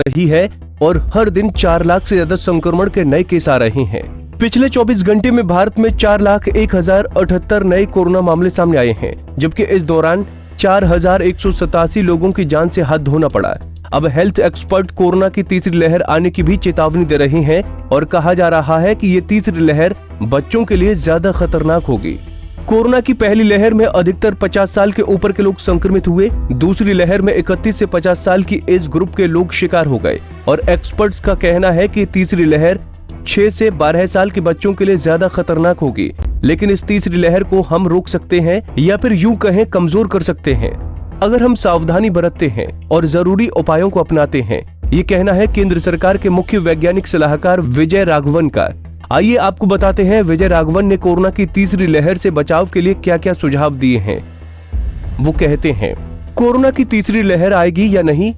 रही है और हर दिन 4 लाख से ज्यादा संक्रमण के नए केस आ रहे हैं। पिछले 24 घंटे में भारत में 4,01,078 नए कोरोना मामले सामने आए हैं, जबकि इस दौरान 4,187 लोगों की जान से हाथ धोना पड़ा। अब हेल्थ एक्सपर्ट कोरोना की तीसरी लहर आने की भी चेतावनी दे रहे हैं और कहा जा रहा है कि ये तीसरी लहर बच्चों के लिए ज्यादा खतरनाक होगी। कोरोना की पहली लहर में अधिकतर 50 साल के ऊपर के लोग संक्रमित हुए। दूसरी लहर में 31 से 50 साल की एज ग्रुप के लोग शिकार हो गए और एक्सपर्ट्स का कहना है कि तीसरी लहर 6 से 12 साल के बच्चों के लिए ज्यादा खतरनाक होगी। लेकिन इस तीसरी लहर को हम रोक सकते हैं या फिर यूं कहें कमजोर कर सकते हैं अगर हम सावधानी बरतते हैं और जरूरी उपायों को अपनाते हैं। ये कहना है केंद्र सरकार के मुख्य वैज्ञानिक सलाहकार विजय राघवन का। आइए आपको बताते हैं विजय राघवन ने कोरोना की तीसरी लहर से बचाव के लिए क्या क्या सुझाव दिए हैं। वो कहते हैं, कोरोना की तीसरी लहर आएगी या नहीं,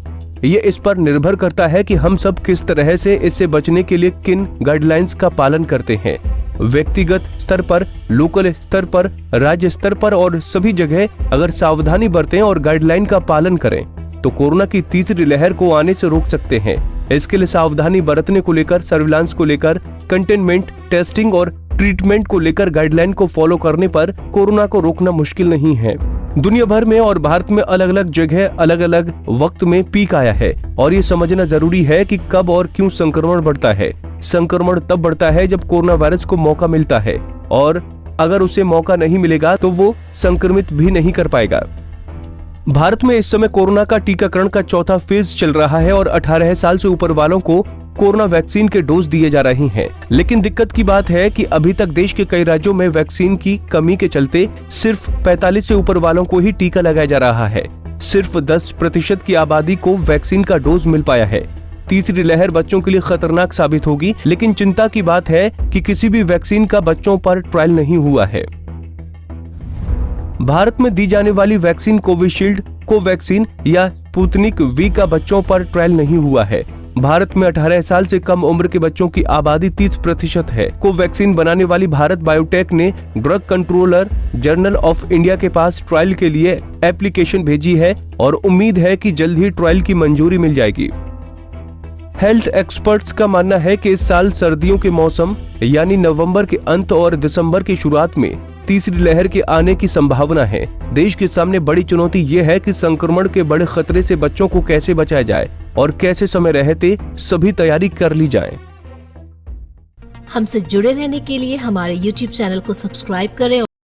ये इस पर निर्भर करता है कि हम सब किस तरह से इससे बचने के लिए किन गाइडलाइंस का पालन करते हैं। व्यक्तिगत स्तर पर, लोकल स्तर पर, राज्य स्तर पर और सभी जगह अगर सावधानी बरतें और गाइडलाइन का पालन करें तो कोरोना की तीसरी लहर को आने से रोक सकते हैं। इसके लिए सावधानी बरतने को लेकर, सर्विलांस को लेकर, कंटेनमेंट, टेस्टिंग और ट्रीटमेंट को लेकर गाइडलाइन को फॉलो करने पर कोरोना को रोकना मुश्किल नहीं है। दुनिया भर में और भारत में अलग अलग जगह अलग अलग वक्त में पीक आया है और ये समझना जरूरी है कि कब और क्यों संक्रमण बढ़ता है। संक्रमण तब बढ़ता है जब कोरोना वायरस को मौका मिलता है और अगर उसे मौका नहीं मिलेगा तो वो संक्रमित भी नहीं कर पाएगा। भारत में इस समय कोरोना का टीकाकरण का चौथा फेज चल रहा है और 18 साल से ऊपर वालों को कोरोना वैक्सीन के डोज दिए जा रहे हैं। लेकिन दिक्कत की बात है कि अभी तक देश के कई राज्यों में वैक्सीन की कमी के चलते सिर्फ 45 से ऊपर वालों को ही टीका लगाया जा रहा है। सिर्फ 10% की आबादी को वैक्सीन का डोज मिल पाया है। तीसरी लहर बच्चों के लिए खतरनाक साबित होगी, लेकिन चिंता की बात है कि किसी भी वैक्सीन का बच्चों पर ट्रायल नहीं हुआ है। भारत में दी जाने वाली वैक्सीन कोविशील्ड, कोवैक्सीन या स्पुतनिक वी का बच्चों पर ट्रायल नहीं हुआ है। भारत में 18 साल से कम उम्र के बच्चों की आबादी 30% है। कोवैक्सीन बनाने वाली भारत बायोटेक ने drug controller journal of India के पास ट्रायल के लिए एप्लीकेशन भेजी है और उम्मीद है कि जल्द ही ट्रायल की मंजूरी मिल जाएगी। हेल्थ एक्सपर्ट्स का मानना है कि इस साल सर्दियों के मौसम यानी नवंबर के अंत और दिसंबर की शुरुआत में तीसरी लहर के आने की संभावना है। देश के सामने बड़ी चुनौती ये है कि संक्रमण के बड़े खतरे से बच्चों को कैसे बचाया जाए और कैसे समय रहते सभी तैयारी कर ली जाए। हमसे जुड़े रहने के लिए हमारे YouTube चैनल को सब्सक्राइब करें